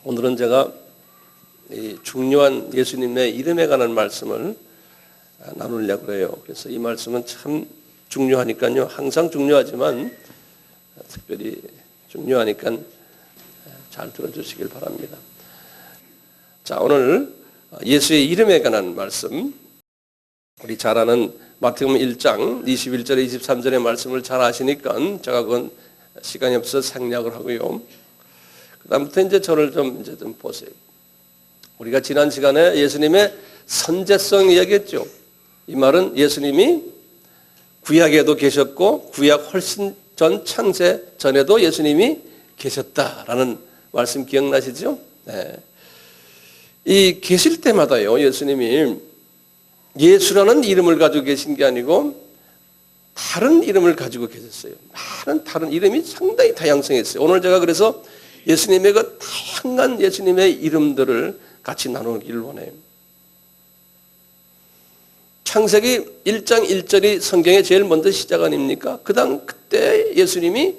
오늘은 제가 이 중요한 예수님의 이름에 관한 말씀을 나누려고 해요. 그래서 이 말씀은 참 중요하니까요. 항상 중요하지만 특별히 중요하니까 잘 들어주시길 바랍니다. 자, 오늘 예수의 이름에 관한 말씀, 우리 잘 아는 마태복음 1장 21절에 23절의 말씀을 잘 아시니까 제가 그건 시간이 없어서 생략을 하고요. 그다음부터 이제 저를 좀 보세요. 우리가 지난 시간에 예수님의 선제성 이야기했죠. 이 말은 예수님이 구약에도 계셨고 구약 훨씬 전 창세 전에도 예수님이 계셨다라는 말씀 기억나시죠? 네. 이 계실 때마다요, 예수님이 예수라는 이름을 가지고 계신 게 아니고 다른 이름을 가지고 계셨어요. 많은 다른 이름이 상당히 다양성했어요. 오늘 제가 그래서 예수님의 그 다양한 예수님의 이름들을 같이 나누기를 원해요. 창세기 1장 1절이 성경의 제일 먼저 시작 아닙니까? 그때 예수님이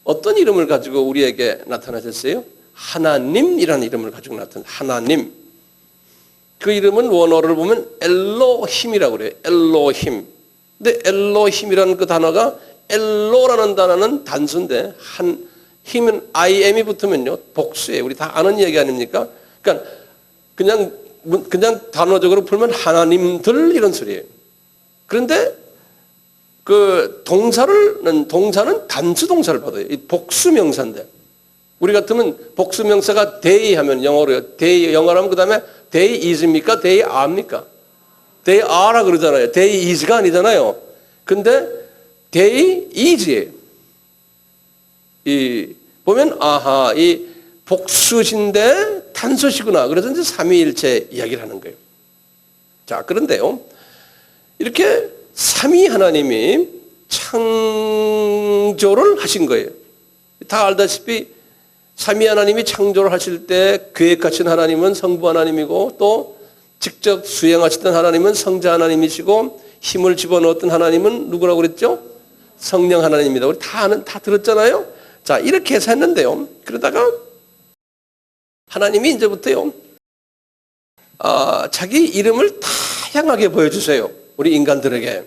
어떤 이름을 가지고 우리에게 나타나셨어요? 하나님이라는 이름을 가지고 나타났어요. 하나님. 그 이름은 원어를 보면 엘로힘이라고 그래요. 엘로힘. 근데 엘로힘이라는 그 단어가 엘로라는 단어는 단수인데 힘은 IM이 붙으면요 복수예요. 우리 다 아는 이야기 아닙니까? 그러니까 그냥 단어적으로 풀면 하나님들 이런 소리예요. 그런데 그 동사는 단수 동사를 받아요. 이 복수 명사인데 우리 같으면 복수 명사가 they 하면 영어로요. they 영어로 하면 그다음에 they is입니까? they are입니까? they are라 그러잖아요. they is가 아니잖아요. 근데 they is예요. 보면 아하 이 복수신데 단수시구나. 그래서 이제 삼위일체 이야기를 하는 거예요. 자, 그런데요, 이렇게 삼위 하나님이 창조를 하신 거예요. 다 알다시피 삼위 하나님이 창조를 하실 때 계획하신 하나님은 성부 하나님이고 또 직접 수행하시던 하나님은 성자 하나님이시고 힘을 집어넣었던 하나님은 누구라고 그랬죠? 성령 하나님입니다. 우리 다 들었잖아요. 자, 이렇게 해서 했는데요. 그러다가 하나님이 이제부터요, 자기 이름을 다양하게 보여주세요. 우리 인간들에게.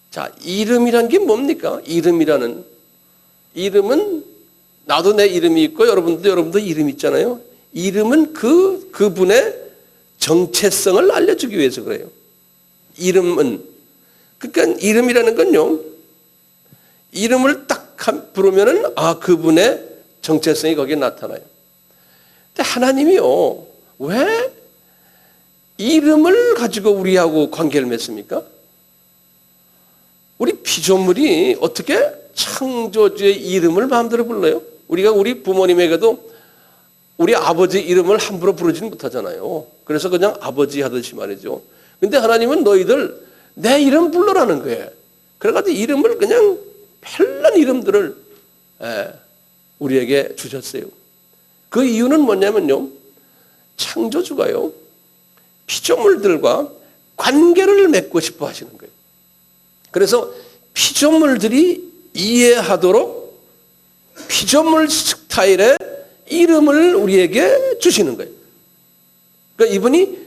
자, 이름이란 게 뭡니까? 이름은 나도 내 이름이 있고 여러분도 이름이 있잖아요. 이름은 그분의 정체성을 알려주기 위해서 그래요. 이름은. 그러니까 이름이라는 건요, 이름을 딱 부르면은 그분의 정체성이 거기에 나타나요. 근데 하나님이요, 왜 이름을 가지고 우리하고 관계를 맺습니까? 우리 피조물이 어떻게 창조주의 이름을 마음대로 불러요? 우리가 우리 부모님에게도 우리 아버지 이름을 함부로 부르지는 못하잖아요. 그래서 그냥 아버지 하듯이 말이죠. 근데 하나님은 너희들 내 이름 불러라는 거예요. 그래가지고 이름을 그냥 별난 이름들을 우리에게 주셨어요. 그 이유는 뭐냐면요, 창조주가요 피조물들과 관계를 맺고 싶어 하시는 거예요. 그래서 피조물들이 이해하도록 피조물 스타일의 이름을 우리에게 주시는 거예요. 그러니까 이분이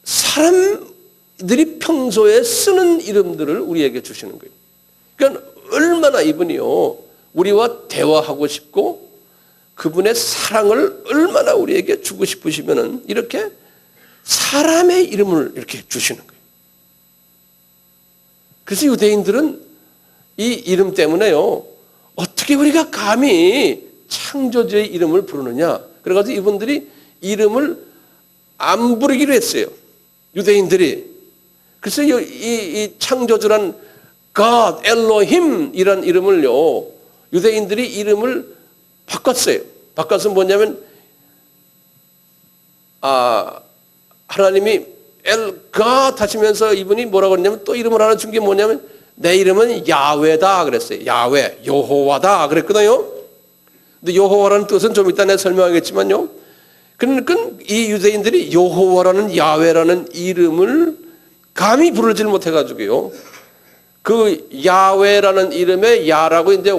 사람들이 평소에 쓰는 이름들을 우리에게 주시는 거예요. 그러니까 얼마나 이분이요 우리와 대화하고 싶고 그분의 사랑을 얼마나 우리에게 주고 싶으시면은 이렇게 사람의 이름을 이렇게 주시는 거예요. 그래서 유대인들은 이 이름 때문에요, 어떻게 우리가 감히 창조주의 이름을 부르느냐. 그래가지고 이분들이 이름을 안 부르기로 했어요. 유대인들이. 그래서 이 창조주란 God, 엘로힘 이란 이름을요, 유대인들이 이름을 바꿨어요. 바꿔서 뭐냐면, 하나님이 God 하시면서 이분이 뭐라고 했냐면 또 이름을 하나 준 게 뭐냐면 내 이름은 야훼다 그랬어요. 야훼, 여호와다 그랬거든요. 근데 여호와라는 뜻은 좀 이따 내가 설명하겠지만요. 그러니까 이 유대인들이 여호와라는 야훼라는 이름을 감히 부르질 못해가지고요. 그 야훼라는 이름의 야라고 이제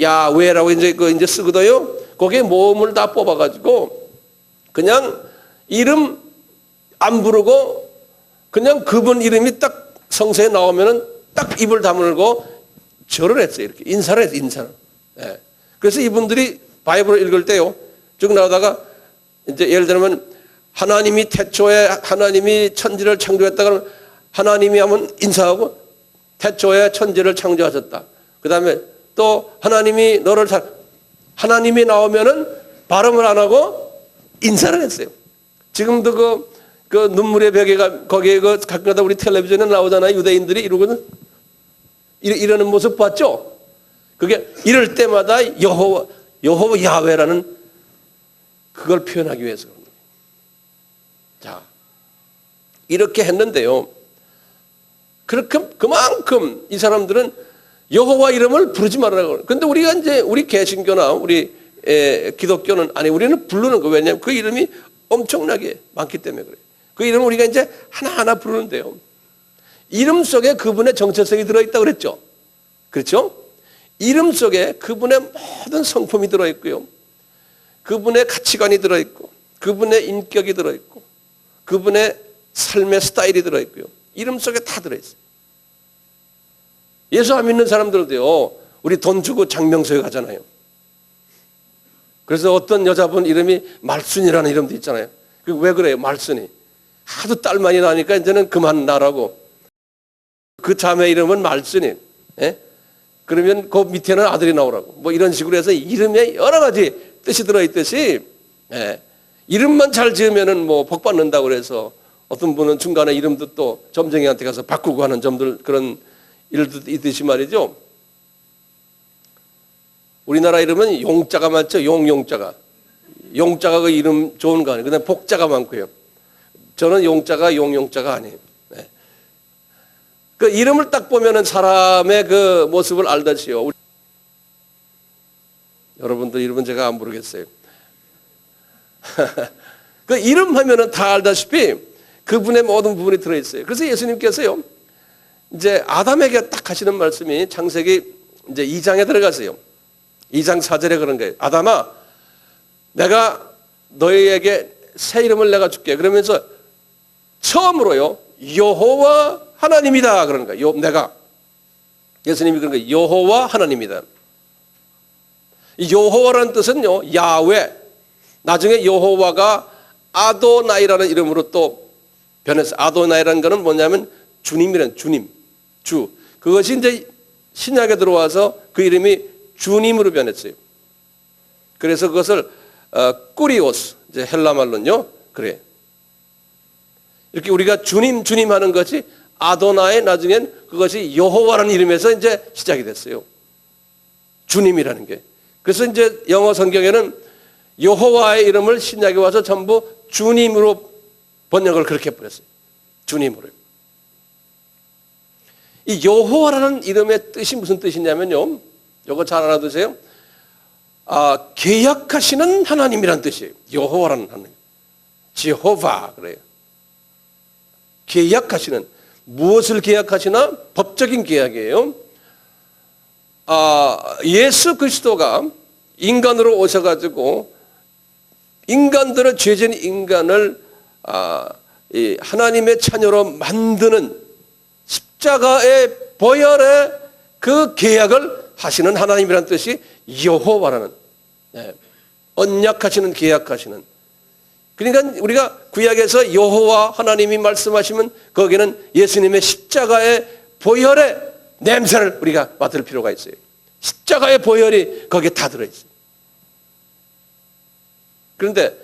야외라고 이제 쓰거든요. 거기에 모음을 다 뽑아가지고 그냥 이름 안 부르고 그냥 그분 이름이 딱 성서에 나오면은 딱 입을 다물고 절을 했어요. 이렇게 인사를 했어요. 인사를. 예. 그래서 이분들이 바이블을 읽을 때요. 쭉 나오다가 이제 예를 들면 하나님이 태초에 하나님이 천지를 창조했다 그러면 하나님이 하면 인사하고 태초에 천지를 창조하셨다. 그 다음에 또 하나님이 너를 하나님이 나오면은 발음을 안 하고 인사를 했어요. 지금도 그 눈물의 벽에가 거기에 가끔가다 우리 텔레비전에 나오잖아요. 유대인들이 이러거든. 이러는 모습 봤죠? 그게 이럴 때마다 여호와 야훼라는 그걸 표현하기 위해서 그런 거예요. 자, 이렇게 했는데요. 그만큼 이 사람들은 여호와 이름을 부르지 말라고. 그런데 우리가 이제 우리 개신교나 우리 기독교는 아니 우리는 부르는 거. 왜냐하면 그 이름이 엄청나게 많기 때문에 그래요. 그 이름을 우리가 이제 하나하나 부르는데요. 이름 속에 그분의 정체성이 들어있다고 그랬죠. 그렇죠? 이름 속에 그분의 모든 성품이 들어있고요. 그분의 가치관이 들어있고 그분의 인격이 들어있고 그분의 삶의 스타일이 들어있고요. 이름 속에 다 들어있어요. 예수 안 믿는 사람들도요. 우리 돈 주고 장명소에 가잖아요. 그래서 어떤 여자분 이름이 말순이라는 이름도 있잖아요. 왜 그래요? 말순이. 하도 딸만이 나니까 이제는 그만 나라고. 그 자매 이름은 말순이. 예? 그러면 그 밑에는 아들이 나오라고. 뭐 이런 식으로 해서 이름에 여러 가지 뜻이 들어있듯이 예. 이름만 잘 지으면은 뭐 복 받는다고 그래서 어떤 분은 중간에 이름도 또 점쟁이한테 가서 바꾸고 하는 점들 그런 일도 있듯이 말이죠. 우리나라 이름은 용자가 많죠. 용자가. 용자가 그 이름 좋은 거 아니에요. 그다음에 복자가 많고요. 저는 용자가 용자가 아니에요. 네. 그 이름을 딱 보면은 사람의 그 모습을 알듯이요. 여러분들 이름은 제가 안 모르겠어요. 그 이름 하면은 다 알다시피 그분의 모든 부분이 들어있어요. 그래서 예수님께서요. 이제 아담에게 딱 하시는 말씀이 창세기 이제 2장에 들어가세요. 2장 4절에 그런 거예요. 아담아, 내가 너희에게 새 이름을 내가 줄게. 그러면서 처음으로요, 여호와 하나님이다. 그러는 거예요. 내가. 예수님이 그런 거예요. 여호와 하나님이다. 이 여호와라는 뜻은요, 야훼. 나중에 여호와가 아도나이라는 이름으로 또 변했어요. 아도나이라는 거는 뭐냐면 주님이라는 주님. 주. 그것이 이제 신약에 들어와서 그 이름이 주님으로 변했어요. 그래서 그것을 꾸리오스, 이제 헬라 말로는요, 그래. 이렇게 우리가 주님 하는 것이 아도나의 나중엔 그것이 여호와라는 이름에서 이제 시작이 됐어요. 주님이라는 게. 그래서 이제 영어 성경에는 여호와의 이름을 신약에 와서 전부 주님으로 번역을 그렇게 해버렸어요. 주님으로. 이 여호와라는 이름의 뜻이 무슨 뜻이냐면요. 이거 잘 알아두세요. 계약하시는 하나님이라는 뜻이에요. 여호와라는 하나님. 제호바 그래요. 계약하시는. 무엇을 계약하시나? 법적인 계약이에요. 예수 그리스도가 인간으로 오셔가지고 인간들의 죄진 인간을 하나님의 자녀로 만드는 십자가의 보혈의 그 계약을 하시는 하나님이라는 뜻이 여호와라는, 언약하시는, 계약하시는. 그러니까 우리가 구약에서 여호와 하나님이 말씀하시면 거기는 예수님의 십자가의 보혈의 냄새를 우리가 맡을 필요가 있어요. 십자가의 보혈이 거기에 다 들어있어요. 그런데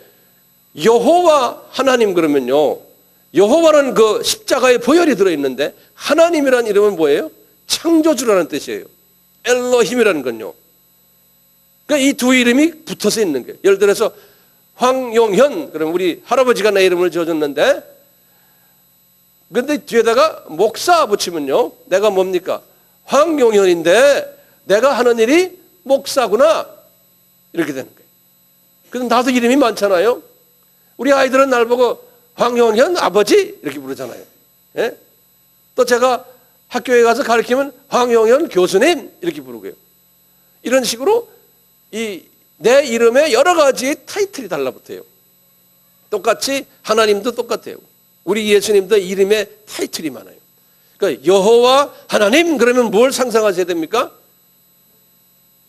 여호와 하나님 그러면요, 여호와는 그 십자가의 보혈이 들어있는데 하나님이라는 이름은 뭐예요? 창조주라는 뜻이에요. 엘로힘이라는 건요. 그러니까 이 두 이름이 붙어서 있는 거예요. 예를 들어서 황용현, 그럼 우리 할아버지가 내 이름을 지어줬는데, 그런데 뒤에다가 목사 붙이면요, 내가 뭡니까? 황용현인데 내가 하는 일이 목사구나, 이렇게 되는 거예요. 그런데 나도 이름이 많잖아요. 우리 아이들은 날 보고 황용현 아버지 이렇게 부르잖아요. 예? 또 제가 학교에 가서 가르치면 황용현 교수님 이렇게 부르고요. 이런 식으로 내 이름에 여러 가지 타이틀이 달라붙어요. 똑같이 하나님도 똑같아요. 우리 예수님도 이름에 타이틀이 많아요. 그러니까 여호와 하나님 그러면 뭘 상상하셔야 됩니까?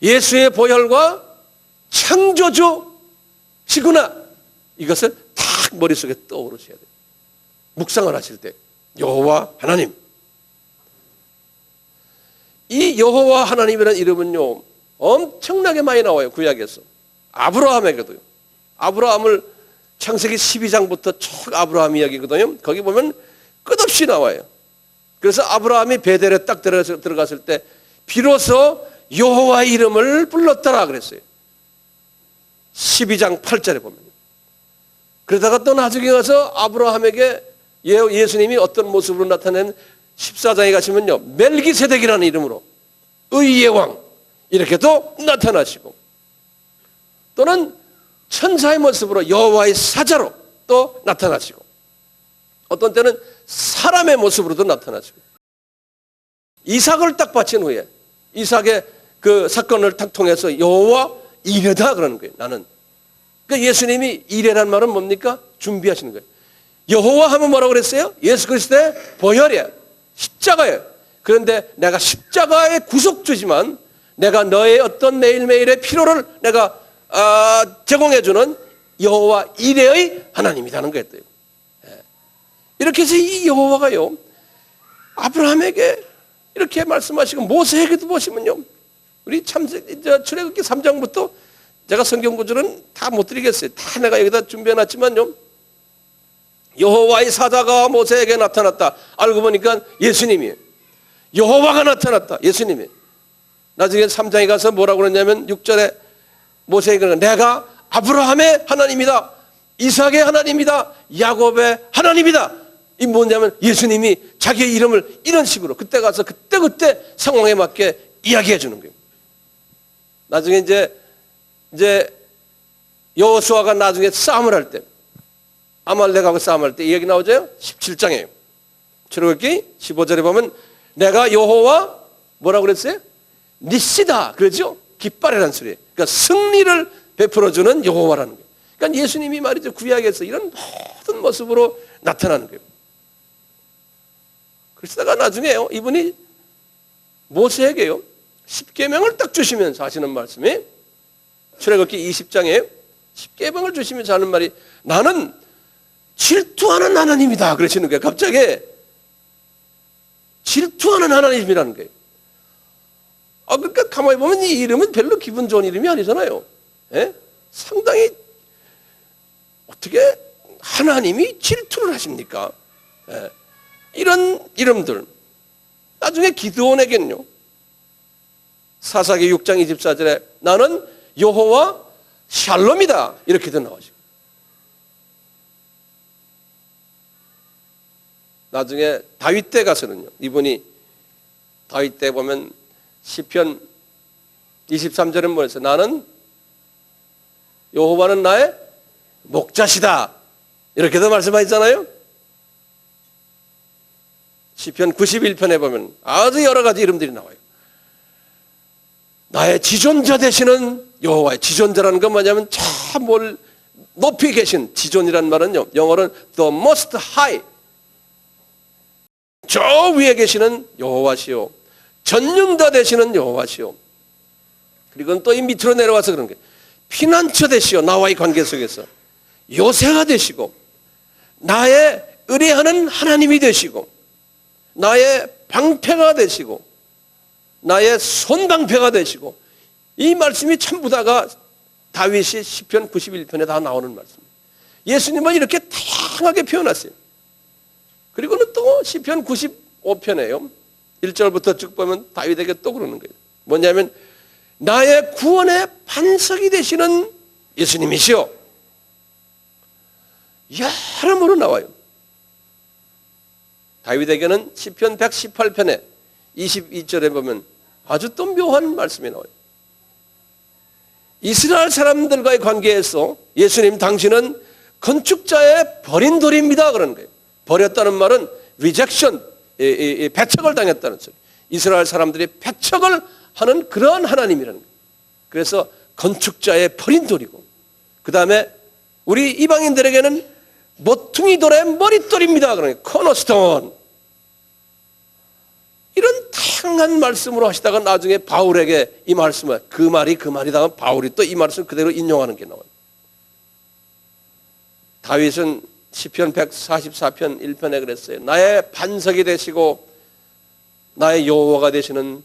예수의 보혈과 창조주시구나. 이것을 딱 머릿속에 떠오르셔야 돼요. 묵상을 하실 때 여호와 하나님. 이 여호와 하나님이라는 이름은요 엄청나게 많이 나와요. 구약에서. 아브라함에게도요. 아브라함을 창세기 12장부터 쭉 아브라함 이야기거든요. 거기 보면 끝없이 나와요. 그래서 아브라함이 베델에 딱 들어갔을 때 비로소 여호와의 이름을 불렀더라 그랬어요. 12장 8절에 보면. 그러다가 또 나중에 가서 아브라함에게 예수님이 어떤 모습으로 나타낸 14장에 가시면요 멜기세덱이라는 이름으로 의의 왕 이렇게 또 나타나시고, 또는 천사의 모습으로 여호와의 사자로 또 나타나시고, 어떤 때는 사람의 모습으로도 나타나시고, 이삭을 딱 바친 후에 이삭의 그 사건을 딱 통해서 여호와 이레다 그러는 거예요. 나는. 그러니까 예수님이 이레란 말은 뭡니까? 준비하시는 거예요. 여호와 하면 뭐라고 그랬어요? 예수 그리스도의 보혈이에요. 십자가예요. 그런데 내가 십자가의 구속주지만 내가 너의 어떤 매일매일의 필요를 내가 제공해주는 여호와 이레의 하나님이라는 거였대요. 이렇게 해서 이 여호와가요 아브라함에게 이렇게 말씀하시고, 모세에게도 보시면요 우리 출애굽기 3장부터 제가 성경 구절은 다 못 드리겠어요. 다 내가 여기다 준비해놨지만요 여호와의 사자가 모세에게 나타났다. 알고 보니까 예수님이에요. 여호와가 나타났다. 예수님이. 나중에 3장에 가서 뭐라고 그러냐면 6절에 모세에게 내가 아브라함의 하나님이다. 이삭의 하나님이다. 야곱의 하나님이다. 이 뭐냐면 예수님이 자기의 이름을 이런 식으로 그때 가서 그때 상황에 맞게 이야기해 주는 거예요. 나중에 이제 여호수아가 나중에 싸움을 할 때, 아말렉하고 싸움할 때 이 얘기 나오죠? 17장이에요. 출애굽기 15절에 보면 내가 여호와 뭐라고 그랬어요? 니시다 그러죠? 깃발이라는 소리예요. 그러니까 승리를 베풀어주는 여호와라는 거예요. 그러니까 예수님이 말이죠 구약에서 이런 모든 모습으로 나타나는 거예요. 그러다가 나중에요 이분이 모세에게요 10계명을 딱 주시면서 하시는 말씀이 출애굽기 20장에 10계명을 주시면서 하는 말이 나는 질투하는 하나님이다 그러시는 거예요. 갑자기 질투하는 하나님이라는 거예요. 그러니까 가만히 보면 이 이름은 별로 기분 좋은 이름이 아니잖아요. 상당히 어떻게 하나님이 질투를 하십니까? 이런 이름들. 나중에 기드온에게는요 사사기 6장 24절에 나는 여호와 샬롬이다 이렇게도 나오죠. 나중에 다윗 때 가서는요 이분이 다윗 때 보면 시편 23절은 뭐였어요? 나는 여호와는 나의 목자시다 이렇게도 말씀하셨잖아요. 시편 91편에 보면 아주 여러 가지 이름들이 나와요. 나의 지존자 되시는 여호와의 지존자라는 건 뭐냐면 참 뭘 높이 계신 지존이라는 말은요 영어로는 the most high 저 위에 계시는 여호와시요 전능자 되시는 여호와시요, 그리고 또 이 밑으로 내려와서 그런 게 피난처 되시오 나와의 관계 속에서 요새가 되시고 나의 의뢰하는 하나님이 되시고 나의 방패가 되시고 나의 손방패가 되시고, 이 말씀이 전부 다가 다윗이 시편 91편에 다 나오는 말씀입니다. 예수님은 이렇게 다양하게 표현하세요. 그리고는 또 시편 95편에요 1절부터 쭉 보면 다윗에게 또 그러는 거예요. 뭐냐면 나의 구원의 반석이 되시는 예수님이시오. 여러모로 나와요. 다윗에게는 시편 118편에 22절에 보면 아주 또 묘한 말씀이 나와요. 이스라엘 사람들과의 관계에서 예수님 당신은 건축자의 버린 돌입니다 그러는 거예요. 버렸다는 말은 rejection, 배척을 당했다는 소리. 이스라엘 사람들이 배척을 하는 그러한 하나님이라는 거예요. 그래서 건축자의 버린 돌이고, 그 다음에 우리 이방인들에게는 모퉁이 돌의 머릿돌입니다. 그러니까 코너스톤. 이런 다양한 말씀으로 하시다가 나중에 바울에게 이 말씀을, 그 말이다가 바울이 또 이 말씀을 그대로 인용하는 게 나와요. 다윗은 시편 144편 1편에 그랬어요. 나의 반석이 되시고 나의 여호와가 되시는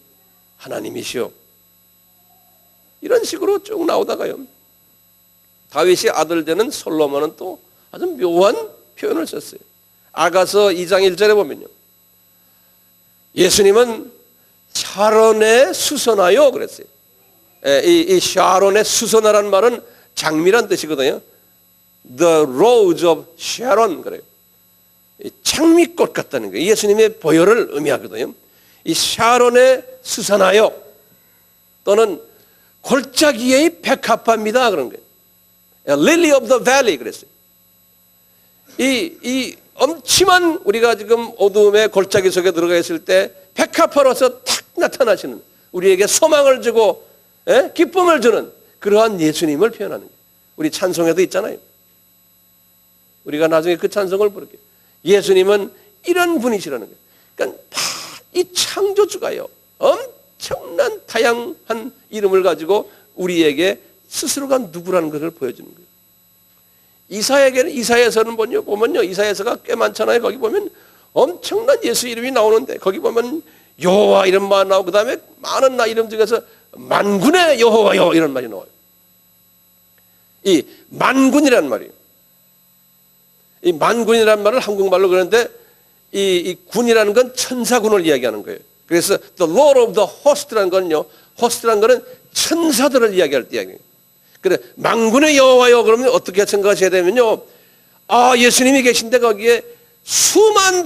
하나님이시오. 이런 식으로 쭉 나오다가요, 다윗이 아들 되는 솔로몬은 또 아주 묘한 표현을 썼어요. 아가서 2장 1절에 보면요, 예수님은 샤론에 수선하여 그랬어요. 이 샤론에 수선하라는 말은 장미란 뜻이거든요. The rose of Sharon 그래요. 장미꽃 같다는 거예요. 예수님의 보혈을 의미하거든요. 이 샤론에 수선하여 또는 골짜기의 백합화입니다 그런 거예요. Lily of the Valley 그랬어요. 이 엄침한 우리가 지금 어두움의 골짜기 속에 들어가 있을 때 백합화로서 탁 나타나시는, 우리에게 소망을 주고 기쁨을 주는 그러한 예수님을 표현하는 거예요. 우리 찬송에도 있잖아요. 우리가 나중에 그 찬송을 부를게요. 예수님은 이런 분이시라는 거예요. 그러니까 이 창조주가요, 엄청난 다양한 이름을 가지고 우리에게 스스로가 누구라는 것을 보여주는 거예요. 이사야서는 보면요, 이사야서가 꽤 많잖아요. 거기 보면 엄청난 예수 이름이 나오는데, 거기 보면 여호와 이름만 나오고, 그 다음에 많은 나 이름 중에서 만군의 여호와여 이런 말이 나와요. 이 만군이라는 말이에요. 이 만군이라는 말을 한국말로 그러는데, 이 군이라는 건 천사군을 이야기하는 거예요. 그래서 the Lord of the Host라는 건요, host라는 거는 천사들을 이야기할 때 이야기해요. 그래, 만군의 여호와여 그러면 어떻게 생각하셔야 되면요, 예수님이 계신데 거기에 수천수만의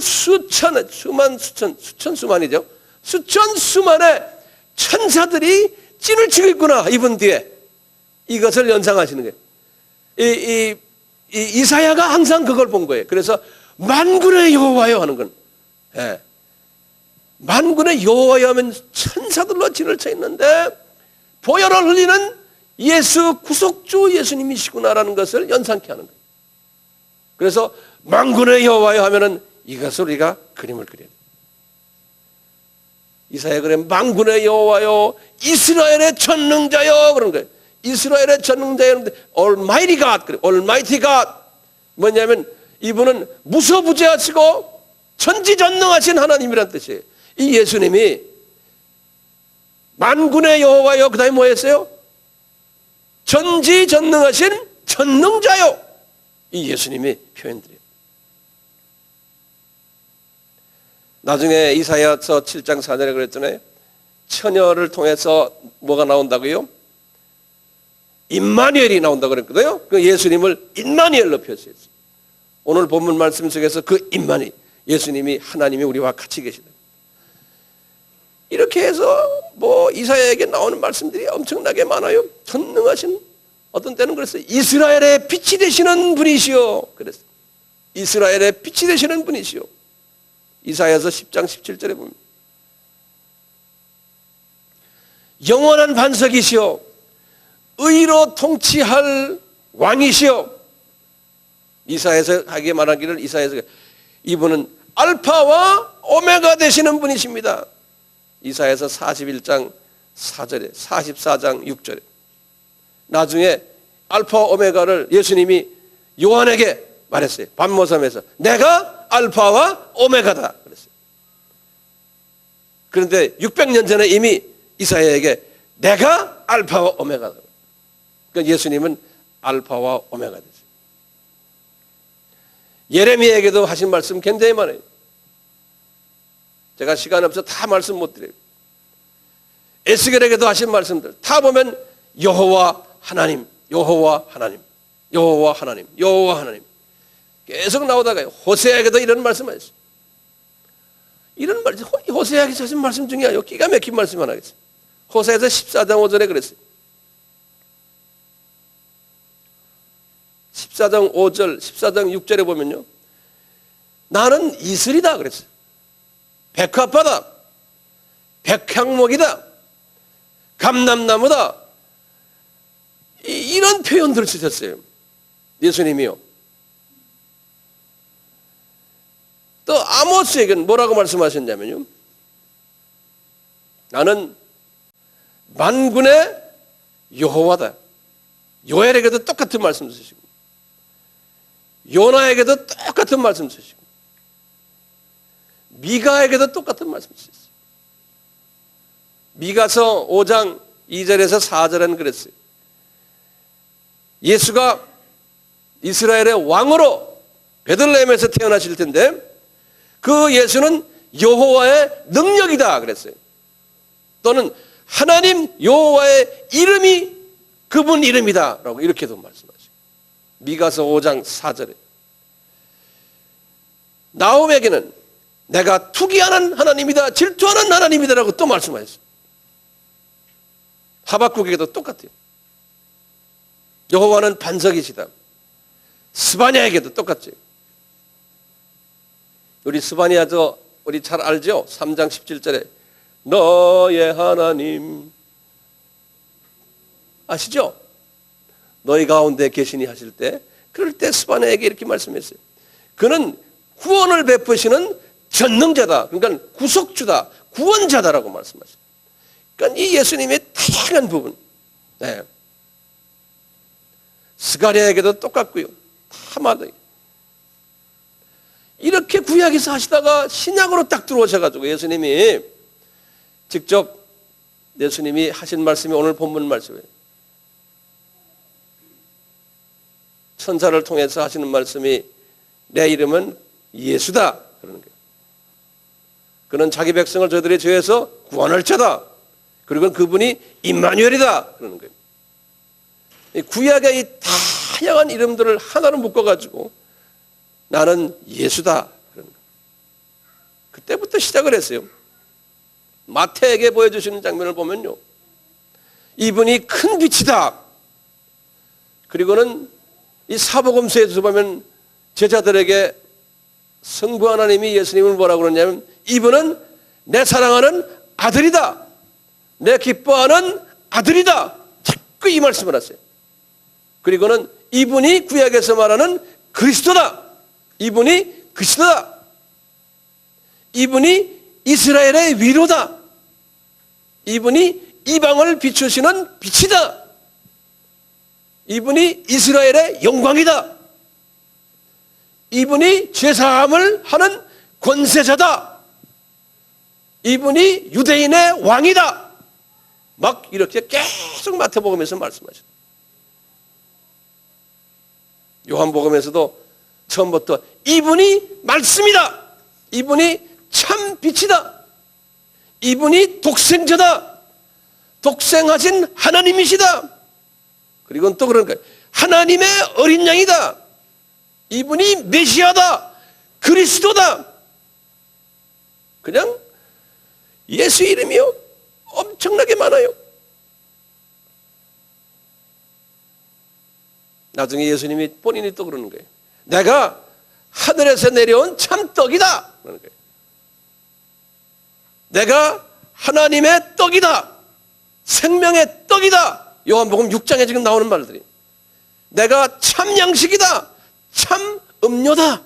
천사들이 찐을 치고 있구나, 이분 뒤에. 이것을 연상하시는 거예요. 이사야가 항상 그걸 본 거예요. 그래서 만군의 여호와여 하는 건, 만군의 여호와여 하면 천사들로 진을 쳐 있는데 보혈을 흘리는 예수 구속주 예수님이시구나라는 것을 연상케 하는 거예요. 그래서 만군의 여호와여 하면은 이것을 우리가 그림을 그려야 돼요. 이사야 그래, 만군의 여호와여, 이스라엘의 전능자여 그런 거예요. 이스라엘의 전능자여, Almighty God, 그래, Almighty God. 뭐냐면 이분은 무소부재하시고 전지전능하신 하나님이란 뜻이에요. 이 예수님이 만군의 여호와여, 그 다음에 뭐 했어요? 전지전능하신 전능자요. 이 예수님의 표현들이에요. 나중에 이사야서 7장 4절에 그랬잖아요. 처녀를 통해서 뭐가 나온다고요? 임마누엘이 나온다고 그랬거든요. 그 예수님을 임마누엘로 표시했어요. 오늘 본문 말씀 속에서 그 임마누엘, 예수님이 하나님이 우리와 같이 계시다. 이렇게 해서 이사야에게 나오는 말씀들이 엄청나게 많아요. 전능하신, 어떤 때는 그랬어요. 이스라엘의 빛이 되시는 분이시오. 그랬어요. 이스라엘의 빛이 되시는 분이시오. 이사야서 10장 17절에 보면 영원한 반석이시오, 의로 통치할 왕이시오. 이사야서 하게 말하기를, 이사야서 이분은 알파와 오메가 되시는 분이십니다. 이사야서 41장 4절에 44장 6절에 나중에 알파 오메가를 예수님이 요한에게 말했어요. 밤모섬에서 내가 알파와 오메가다 그랬어요. 그런데 600년 전에 이미 이사야에게 내가 알파와 오메가다. 그러니까 예수님은 알파와 오메가 됐어요. 예레미야에게도 하신 말씀 굉장히 많아요. 제가 시간이 없어서 다 말씀 못 드려요. 에스겔에게도 하신 말씀들 다 보면 여호와 하나님, 여호와 하나님, 여호와 하나님, 여호와 하나님 계속 나오다가요. 호세아에게도 이런 말씀을 했어요. 이런 말씀, 호세아에게 하신 말씀 중에 기가 막힌 말씀 하나 있어요. 호세아에서 14장 5절에 그랬어요. 14장 5절, 14장 6절에 보면요, 나는 이슬이다 그랬어요. 백합화다, 백향목이다, 감람나무다, 이런 표현들을 쓰셨어요. 예수님이요. 또 아모스에게는 뭐라고 말씀하셨냐면요. 나는 만군의 여호와다. 요엘에게도 똑같은 말씀 쓰시고 요나에게도 똑같은 말씀 쓰시고 미가에게도 똑같은 말씀 쓰셨어요. 미가서 5장 2절에서 4절에는 그랬어요. 예수가 이스라엘의 왕으로 베들레헴에서 태어나실 텐데 그 예수는 여호와의 능력이다 그랬어요. 또는 하나님 여호와의 이름이 그분 이름이다 라고 이렇게도 말씀하시고 미가서 5장 4절에 나홈에게는 내가 투기하는 하나님이다 질투하는 하나님이다 라고 또 말씀하셨어요. 하박국에게도 똑같아요. 여호와는 반석이시다. 스바냐에게도 똑같죠. 우리 스바냐 우리 잘 알죠? 3장 17절에 너의 하나님 아시죠? 너희 가운데 계시니 하실 때 그럴 때 스바냐에게 이렇게 말씀했어요. 그는 구원을 베푸시는 전능자다. 그러니까 구속주다. 구원자다라고 말씀하셨어요. 그러니까 이 예수님의 다양한 부분. 네. 스가랴에게도 똑같고요. 다 맞아요. 이렇게 구약에서 하시다가 신약으로 딱 들어오셔가지고 예수님이 직접 예수님이 하신 말씀이 오늘 본문 말씀이에요. 천사를 통해서 하시는 말씀이 내 이름은 예수다 그러는 거예요. 그는 자기 백성을 저들의 죄에서 구원할 자다. 그리고 그분이 임마누엘이다 그러는 거예요. 구약의 이 다양한 이름들을 하나로 묶어가지고 나는 예수다 그러는 거예요. 그때부터 시작을 했어요. 마태에게 보여주시는 장면을 보면요, 이분이 큰 빛이다. 그리고는 이 사복음서에서 보면 제자들에게 성부 하나님이 예수님을 뭐라고 그러냐면 이분은 내 사랑하는 아들이다. 내 기뻐하는 아들이다. 자꾸 이 말씀을 하세요. 그리고는 이분이 구약에서 말하는 그리스도다. 이분이 그리스도다. 이분이 이스라엘의 위로다. 이분이 이방을 비추시는 빛이다. 이분이 이스라엘의 영광이다. 이분이 죄사함을 하는 권세자다. 이분이 유대인의 왕이다. 막 이렇게 계속 마태복음에서 말씀하셨다. 요한복음에서도 처음부터 이분이 말씀이다. 이분이 참 빛이다. 이분이 독생자다. 독생하신 하나님이시다. 그리고 또 그런 거예요. 하나님의 어린 양이다. 이분이 메시아다. 그리스도다. 그냥 예수 이름이요 엄청나게 많아요. 나중에 예수님이 본인이 또 그러는 거예요. 내가 하늘에서 내려온 참떡이다. 그러는 거예요. 내가 하나님의 떡이다. 생명의 떡이다. 요한복음 6장에 지금 나오는 말들이. 내가 참 양식이다. 참 음료다.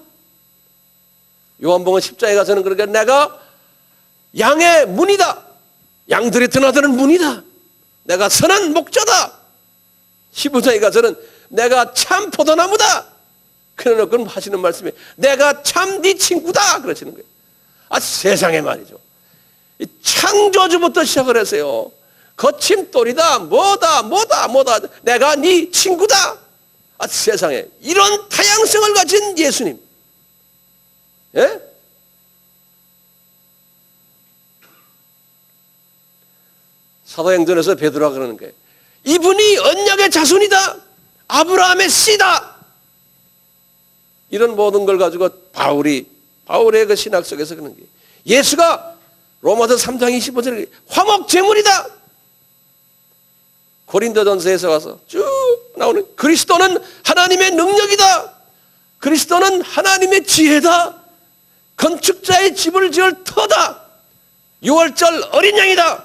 요한복음 10장에 가서는 그러니까 내가 양의 문이다. 양들이 드나드는 문이다. 내가 선한 목자다. 15장에 가서는 내가 참 포도나무다. 그래놓고 하시는 말씀이 내가 참 네 친구다 그러시는 거예요. 아, 세상에 말이죠. 창조주부터 시작을 했어요. 거침돌이다 뭐다 내가 네 친구다. 아, 세상에 이런 다양성을 가진 예수님. 예? 사도행전에서 베드로가 그러는 거예요. 이분이 언약의 자손이다. 아브라함의 씨다. 이런 모든 걸 가지고 바울의 그 신학 속에서 그런 거예요. 예수가 로마서 3장 25절에 화목제물이다. 고린도전서에서 와서 쭉 나오는 그리스도는 하나님의 능력이다. 그리스도는 하나님의 지혜다. 건축자의 집을 지을 터다. 6월절 어린 양이다.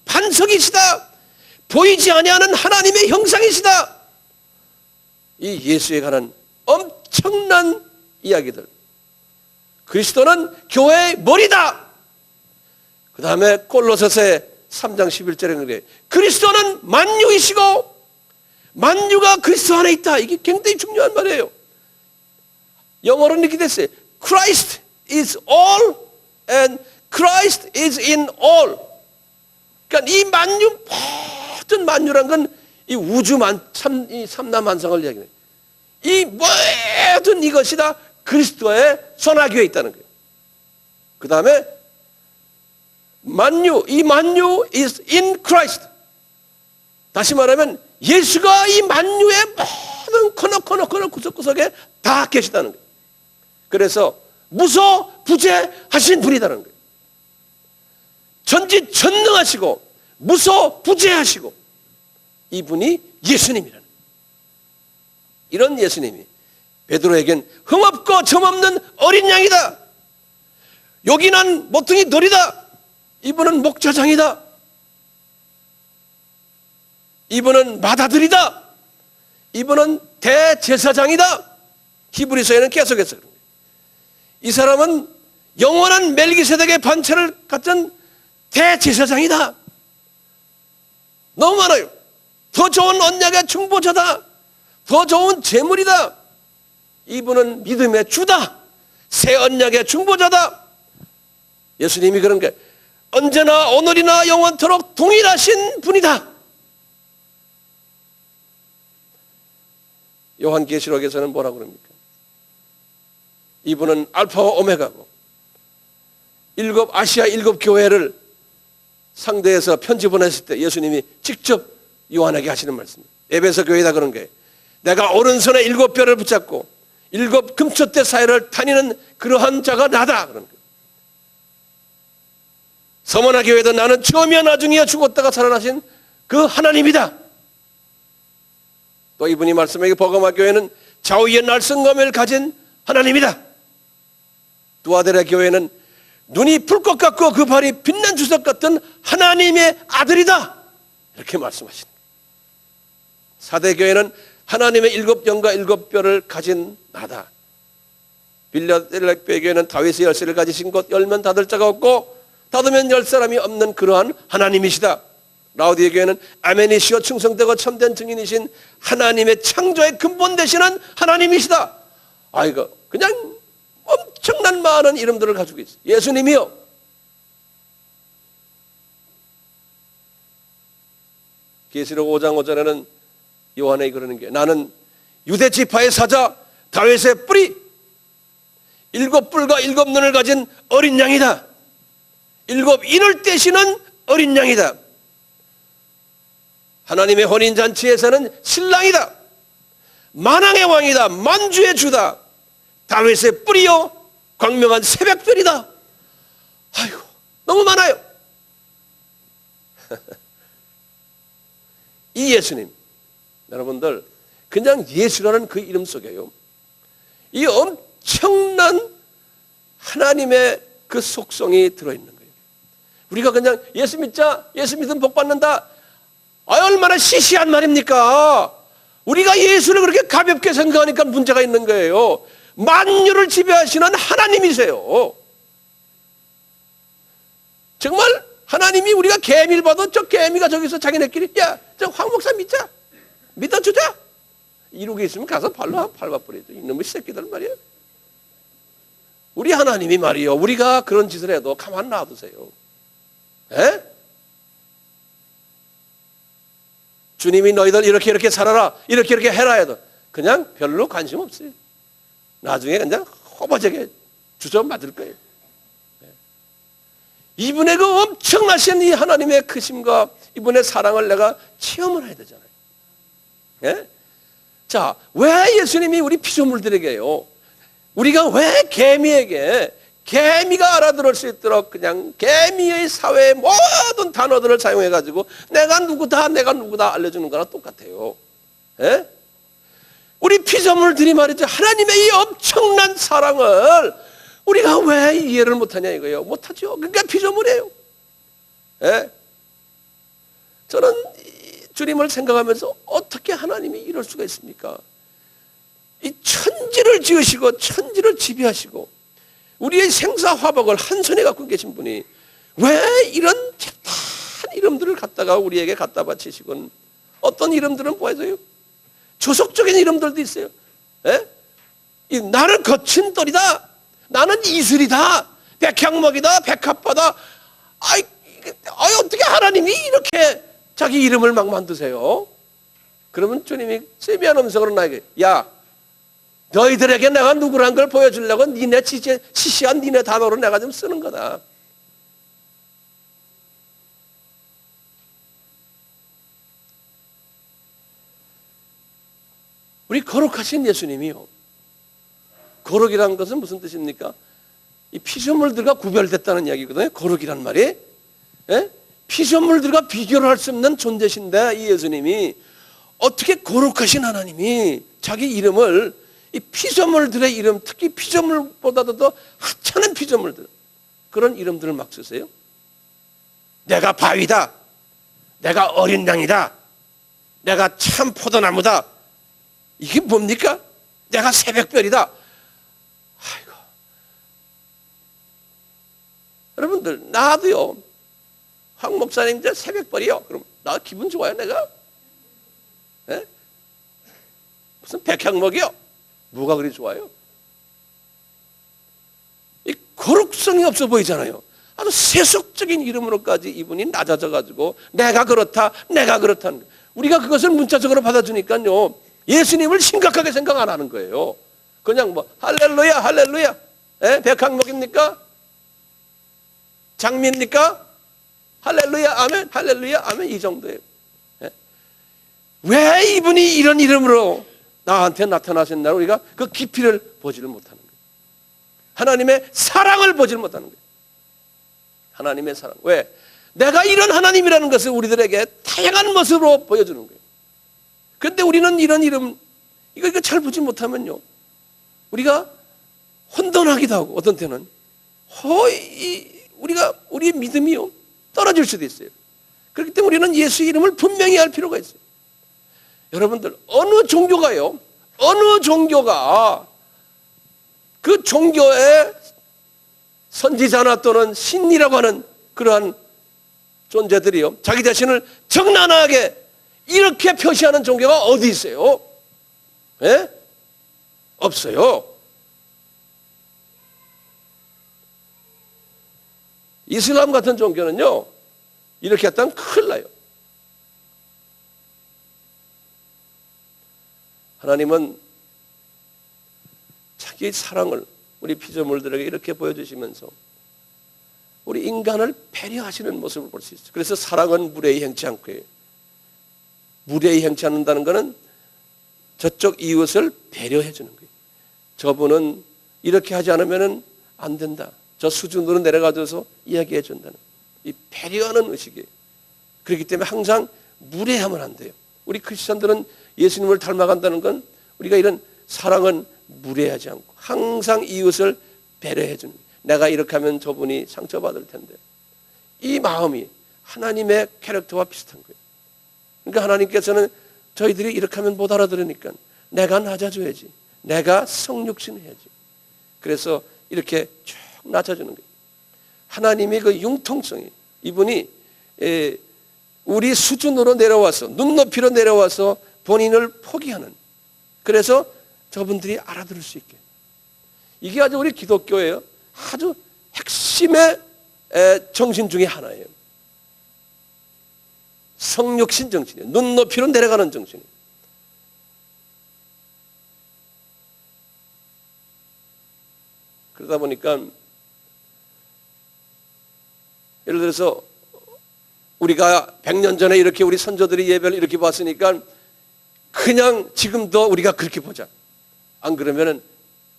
반석이시다. 보이지 아니하는 하나님의 형상이시다. 이 예수에 관한 엄청난 이야기들. 그리스도는 교회의 머리다. 그 다음에 골로새서 3장 11절에 그래. 그리스도는 만유이시고 만유가 그리스도 안에 있다. 이게 굉장히 중요한 말이에요. 영어로는 이렇게 됐어요. Christ is all and Christ is in all. 그러니까 이 만유, 모든 만유란 건 이 우주 이 삼라만상을 이야기해요. 이 모든 이것이 다 그리스도의 선하교에 있다는 거예요. 그 다음에 만유, 이 만유 is in Christ. 다시 말하면 예수가 이 만유의 모든 코너 구석구석에 다 계시다는 거예요. 그래서 무소부재하신 분이라는 거예요. 전지전능하시고 무소부재하시고 이분이 예수님이라는 거예요. 이런 예수님이 베드로에겐 흠없고 점없는 어린 양이다. 요긴한 모퉁이 돌이다. 이분은 목자장이다. 이분은 맏아들이다. 이분은 대제사장이다. 히브리서에는 계속해서 그런 거예요. 이 사람은 영원한 멜기세덱의 반차를 갖춘 대제사장이다. 너무 많아요. 더 좋은 언약의 중보자다. 더 좋은 제물이다. 이분은 믿음의 주다. 새 언약의 중보자다. 예수님이 그런 게 언제나 오늘이나 영원토록 동일하신 분이다. 요한계시록에서는 뭐라고 그럽니까? 이분은 알파와 오메가고 아시아 7 교회를 상대해서 편지 보냈을 때 예수님이 직접 요한에게 하시는 말씀입니다. 에베소 교회다 그런 거예요. 내가 오른손에 7뼈를 붙잡고 7 금초대 사이를 다니는 그러한 자가 나다 그런 거예요. 서머나 교회도 나는 처음이야 나중이야 죽었다가 살아나신 그 하나님이다. 또 이분이 말씀하기 버가마 교회는 좌우의 날성검을 가진 하나님이다. 두아데라 교회는 눈이 불꽃 같고 그 발이 빛난 주석 같은 하나님의 아들이다. 이렇게 말씀하십니다. 사대교회는 하나님의 7 영과 7 뼈를 가진 나다. 빌라델피아 교회는 다윗의 열쇠를 가지신 곳 열면 닫을 자가 없고 닫으면 열 사람이 없는 그러한 하나님이시다. 라우디에 교회는 아멘이시오 충성되고 참된 증인이신 하나님의 창조의 근본 되시는 하나님이시다. 이거 그냥 엄청난 많은 이름들을 가지고 있어요. 예수님이요. 계시록 5장 5절에는 요한이 그러는 게 나는 유대 지파의 사자 다윗의 뿌리 7 뿔과 7 눈을 가진 어린 양이다. 7 인을 떼시는 어린 양이다. 하나님의 혼인잔치에서는 신랑이다. 만왕의 왕이다. 만주의 주다. 다윗의 뿌리요 광명한 새벽별이다. 아이고 너무 많아요. 이 예수님 여러분들 그냥 예수라는 그 이름 속에요 이 엄청난 하나님의 그 속성이 들어있는 거예요. 우리가 그냥 예수 믿자 예수 믿으면 복 받는다 얼마나 시시한 말입니까? 우리가 예수를 그렇게 가볍게 생각하니까 문제가 있는 거예요. 만유를 지배하시는 하나님이세요. 정말 하나님이 우리가 개미를 봐도 저 개미가 저기서 자기네끼리 야, 저 황 목사 믿자. 믿어주자. 이러고 있으면 가서 발로 밟아버리죠. 이놈의 새끼들 말이에요. 우리 하나님이 말이요. 우리가 그런 짓을 해도 가만 놔두세요. 에? 주님이 너희들 이렇게 살아라. 이렇게 해라 해도 그냥 별로 관심 없어요. 나중에 그냥 허버지게 주저 맞을 거예요. 이분의 그 엄청나신 이 하나님의 크심과 이분의 사랑을 내가 체험을 해야 되잖아요. 예? 자, 왜 예수님이 우리 피조물들에게요? 우리가 왜 개미에게 개미가 알아들을 수 있도록 그냥 개미의 사회의 모든 단어들을 사용해가지고 내가 누구다 알려주는 거랑 똑같아요. 예? 우리 피조물들이 말이죠. 하나님의 이 엄청난 사랑을 우리가 왜 이해를 못하냐 이거예요. 못하죠. 그러니까 피조물이에요. 예? 저는 주님을 생각하면서 어떻게 하나님이 이럴 수가 있습니까? 이 천지를 지으시고 천지를 지배하시고 우리의 생사화복을 한 손에 갖고 계신 분이 왜 이런 작다한 이름들을 갖다가 우리에게 갖다 바치시곤, 어떤 이름들은 보여줘요. 조속적인 이름들도 있어요. 에? 나는 거친 돌이다, 나는 이슬이다, 백향목이다, 백합바다. 아이, 어떻게 하나님이 이렇게 자기 이름을 막 만드세요? 그러면 주님이 세미한 음성으로 나에게, 야, 너희들에게 내가 누구란 걸 보여주려고 니네 시시한 니네 단어로 내가 좀 쓰는 거다. 우리 거룩하신 예수님이요, 거룩이라는 것은 무슨 뜻입니까? 이 피조물들과 구별됐다는 이야기거든요. 거룩이란 말이. 예? 피조물들과 비교를 할 수 없는 존재신데 이 예수님이 어떻게 거룩하신 하나님이 자기 이름을 이 피조물들의 이름, 특히 피조물보다도 더 하찮은 피조물들, 그런 이름들을 막 쓰세요. 내가 바위다, 내가 어린 양이다, 내가 참 포도나무다. 이게 뭡니까? 내가 새벽별이다. 아이고, 여러분들, 나도요, 황 목사님 이제 새벽별이요. 그럼 나 기분 좋아요, 내가? 예? 무슨 백향목이요? 뭐가 그리 좋아요? 이 거룩성이 없어 보이잖아요. 아주 세속적인 이름으로까지 이분이 낮아져가지고 내가 그렇다, 내가 그렇다는 거예요. 우리가 그것을 문자적으로 받아주니까요, 예수님을 심각하게 생각 안 하는 거예요. 그냥 뭐 할렐루야, 할렐루야. 예? 백향목입니까? 장미입니까? 할렐루야, 아멘, 할렐루야, 아멘, 이 정도예요. 예? 왜 이분이 이런 이름으로 나한테 나타나셨나, 우리가 그 깊이를 보지를 못하는 거예요. 하나님의 사랑을 보지를 못하는 거예요. 하나님의 사랑. 왜? 내가 이런 하나님이라는 것을 우리들에게 다양한 모습으로 보여주는 거예요. 그런데 우리는 이런 이름, 이거 잘 보지 못하면요, 우리가 혼돈하기도 하고, 어떤 때는 우리의 믿음이요, 떨어질 수도 있어요. 그렇기 때문에 우리는 예수 이름을 분명히 할 필요가 있어요. 여러분들, 어느 종교가 그 종교의 선지자나 또는 신이라고 하는 그러한 존재들이요, 자기 자신을 적나라하게 이렇게 표시하는 종교가 어디 있어요? 예? 없어요. 이슬람 같은 종교는요, 이렇게 했다면 큰일 나요. 하나님은 자기 사랑을 우리 피조물들에게 이렇게 보여주시면서 우리 인간을 배려하시는 모습을 볼 수 있어요. 그래서 사랑은 무례히 행치 않고 해요. 무례히 행치 않는다는 것은 저쪽 이웃을 배려해 주는 거예요. 저분은 이렇게 하지 않으면 안 된다, 저 수준으로 내려가줘서 이야기해 준다는 이 배려하는 의식이에요. 그렇기 때문에 항상 무례하면 안 돼요. 우리 크리스천들은 예수님을 닮아간다는 건 우리가 이런 사랑은 무례하지 않고 항상 이웃을 배려해 주는 거예요. 내가 이렇게 하면 저분이 상처받을 텐데, 이 마음이 하나님의 캐릭터와 비슷한 거예요. 그러니까 하나님께서는 저희들이 이렇게 하면 못 알아들으니까 내가 낮아져야지, 내가 성육신 해야지. 그래서 이렇게 쭉 낮아주는 거예요. 하나님의 그 융통성이, 이분이 우리 수준으로 내려와서, 눈높이로 내려와서 본인을 포기하는, 그래서 저분들이 알아들을 수 있게, 이게 아주 우리 기독교의 아주 핵심의 정신 중에 하나예요. 성육신 정신이에요. 눈높이로 내려가는 정신이에요. 그러다 보니까 예를 들어서 우리가 100년 전에 이렇게 우리 선조들이 예배를 이렇게 봤으니까 그냥 지금도 우리가 그렇게 보자. 안 그러면은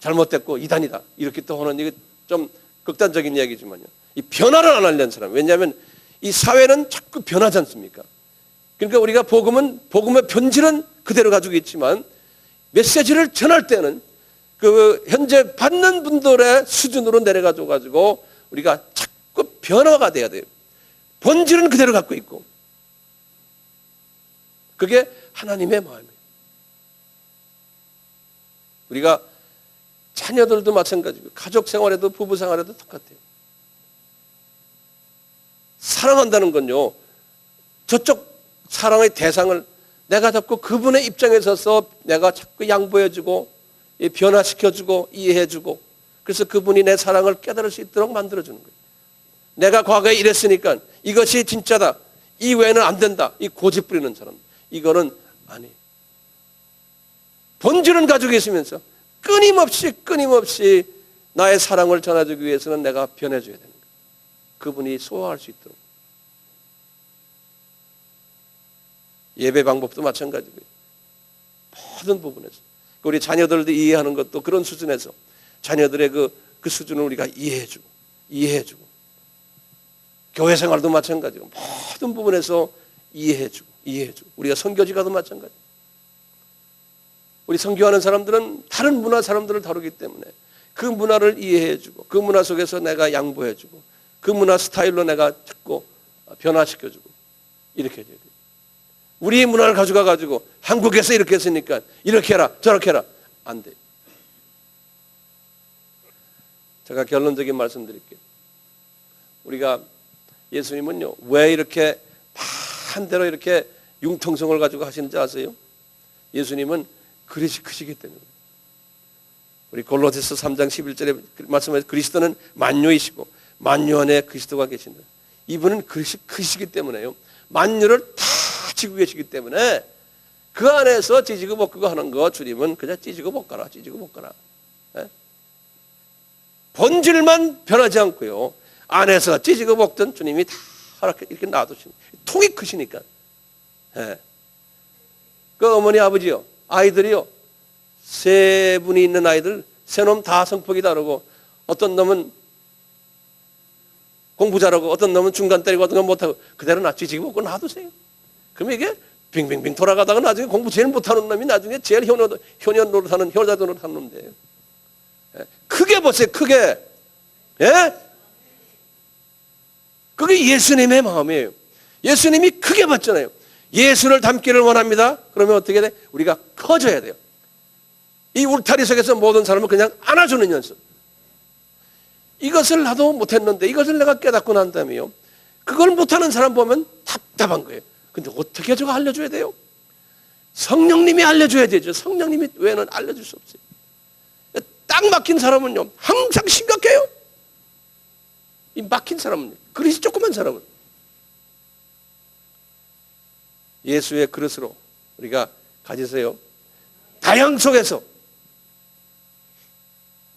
잘못됐고 이단이다, 이렇게 또 하는, 이게 좀 극단적인 이야기지만요, 이 변화를 안 하려는 사람. 왜냐하면 이 사회는 자꾸 변하지 않습니까? 그러니까 우리가 복음의 본질은 그대로 가지고 있지만 메시지를 전할 때는 그 현재 받는 분들의 수준으로 내려가지고 가지고 우리가 자꾸 변화가 돼야 돼요. 본질은 그대로 갖고 있고. 그게 하나님의 마음이에요. 우리가 자녀들도 마찬가지고 가족 생활에도 부부 생활에도 똑같아요. 사랑한다는 건요, 저쪽 사랑의 대상을 내가 잡고 그분의 입장에 서서 내가 자꾸 양보해주고 변화시켜주고 이해해주고, 그래서 그분이 내 사랑을 깨달을 수 있도록 만들어주는 거예요. 내가 과거에 이랬으니까 이것이 진짜다, 이 외에는 안 된다, 이 고집 부리는 사람, 이거는 아니. 본질은 가지고 있으면서 끊임없이 나의 사랑을 전해주기 위해서는 내가 변해줘야 되는 거예요. 그분이 소화할 수 있도록. 예배 방법도 마찬가지고요. 모든 부분에서. 우리 자녀들도 이해하는 것도 그런 수준에서 자녀들의 그 수준을 우리가 이해해주고. 교회 생활도 마찬가지고 모든 부분에서 이해해주고. 우리가 선교지 가도 마찬가지. 우리 선교하는 사람들은 다른 문화 사람들을 다루기 때문에 그 문화를 이해해주고, 그 문화 속에서 내가 양보해주고, 그 문화 스타일로 내가 자꾸 변화시켜주고, 이렇게 해야 돼요. 우리의 문화를 가져가가지고 한국에서 이렇게 했으니까 이렇게 해라 저렇게 해라, 안 돼요. 제가 결론적인 말씀 드릴게요. 우리가 예수님은요, 왜 이렇게 반대로 이렇게 융통성을 가지고 하시는지 아세요? 예수님은 그릇이 크시기 때문에. 우리 골로새서 3장 11절에 말씀하신 그리스도는 만유이시고 만유 안에 그리스도가 계신다. 이분은 그릇이 크시기 때문에요, 만유를 다 지고 계시기 때문에 그 안에서 찢고 벗기고 하는 거 주님은 그냥 찢고 벗가라. 네? 본질만 변하지 않고요, 안에서 찢고 벗던 주님이 다 이렇게 놔두시는, 통이 크시니까. 네. 그 어머니 아버지요, 아이들이요, 세 분이 있는 아이들 세 놈 다 성격이 다르고, 어떤 놈은 공부 잘하고 어떤 놈은 중간 때리고 어떤 놈은 못하고, 그대로 찌지고 벗고 놔두세요. 그러면 이게 빙빙빙 돌아가다가 나중에 공부 제일 못하는 놈이 나중에 제일 효녀 노릇하는, 효자 노릇하는 놈 돼요. 크게 보세요, 크게. 예? 그게 예수님의 마음이에요. 예수님이 크게 봤잖아요. 예수를 닮기를 원합니다. 그러면 어떻게 돼? 우리가 커져야 돼요. 이 울타리 속에서 모든 사람을 그냥 안아주는 연습. 이것을 나도 못했는데 이것을 내가 깨닫고 난 다음에요, 그걸 못하는 사람 보면 답답한 거예요. 근데 어떻게 저거 알려줘야 돼요? 성령님이 알려줘야 되죠. 성령님이 외에는 알려줄 수 없어요. 딱 막힌 사람은요, 항상 심각해요. 이 막힌 사람은요, 그릇이 조그만 사람은 예수의 그릇으로 우리가 가지세요. 다양 속에서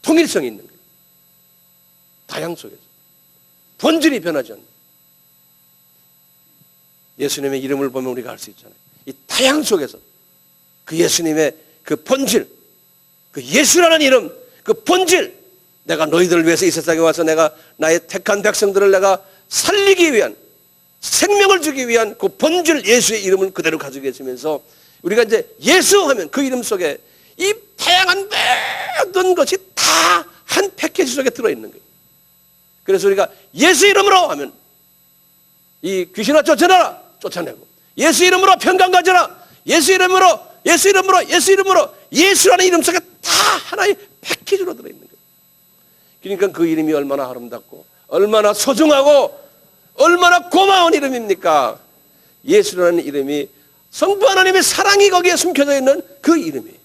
통일성이 있는 거예요. 다양 속에서 본질이 변하지 않는. 예수님의 이름을 보면 우리가 알 수 있잖아요. 이 다양 속에서 그 예수님의 그 본질, 그 예수라는 이름, 그 본질, 내가 너희들을 위해서 이 세상에 와서 내가 나의 택한 백성들을 내가 살리기 위한, 생명을 주기 위한 그 본질 예수의 이름을 그대로 가지고 계시면서 우리가 이제 예수하면 그 이름 속에 이 다양한 모든 것이 다 한 패키지 속에 들어있는 거예요. 그래서 우리가 예수 이름으로 하면 이 귀신아 쫓아내라, 쫓아내고, 예수 이름으로 평강 가져라, 예수 이름으로 예수라는 이름 속에 다 하나의 패키지로 들어있는 거예요. 그러니까 그 이름이 얼마나 아름답고 얼마나 소중하고 얼마나 고마운 이름입니까? 예수라는 이름이, 성부 하나님의 사랑이 거기에 숨겨져 있는 그 이름이,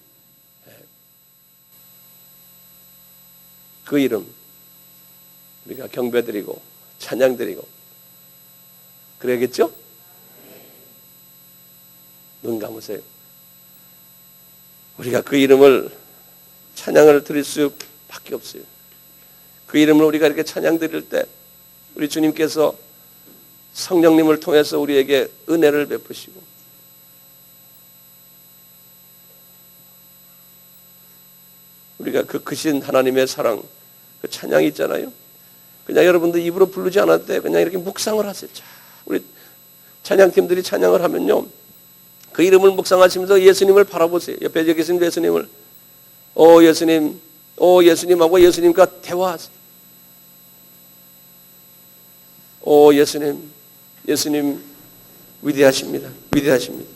그 이름 우리가 경배드리고 찬양드리고 그래야겠죠? 눈 감으세요. 우리가 그 이름을 찬양을 드릴 수밖에 없어요. 그 이름을 우리가 이렇게 찬양 드릴 때 우리 주님께서 성령님을 통해서 우리에게 은혜를 베푸시고, 우리가 그 크신 하나님의 사랑, 그 찬양이 있잖아요. 그냥 여러분들 입으로 부르지 않을 때 그냥 이렇게 묵상을 하세요. 우리 찬양팀들이 찬양을 하면요, 그 이름을 묵상하시면서 예수님을 바라보세요. 옆에 계신 예수님을, 예수님, 예수님하고 예수님과 대화하세요. 예수님 위대하십니다. 위대하십니다.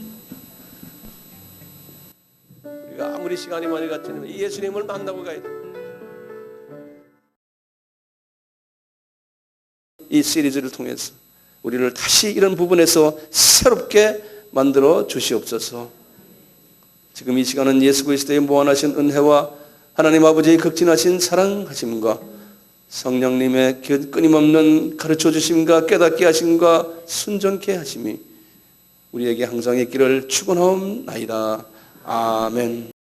아무리 시간이 많이 갔지만 이 예수님을 만나고 가야 돼. 이 시리즈를 통해서 우리를 다시 이런 부분에서 새롭게 만들어 주시옵소서. 지금 이 시간은 예수 그리스도의 무한하신 은혜와 하나님 아버지의 극진하신 사랑하심과 성령님의 끊임없는 가르쳐 주심과 깨닫게 하심과 순종케 하심이 우리에게 항상 있기를 축원하옵나이다. 아멘.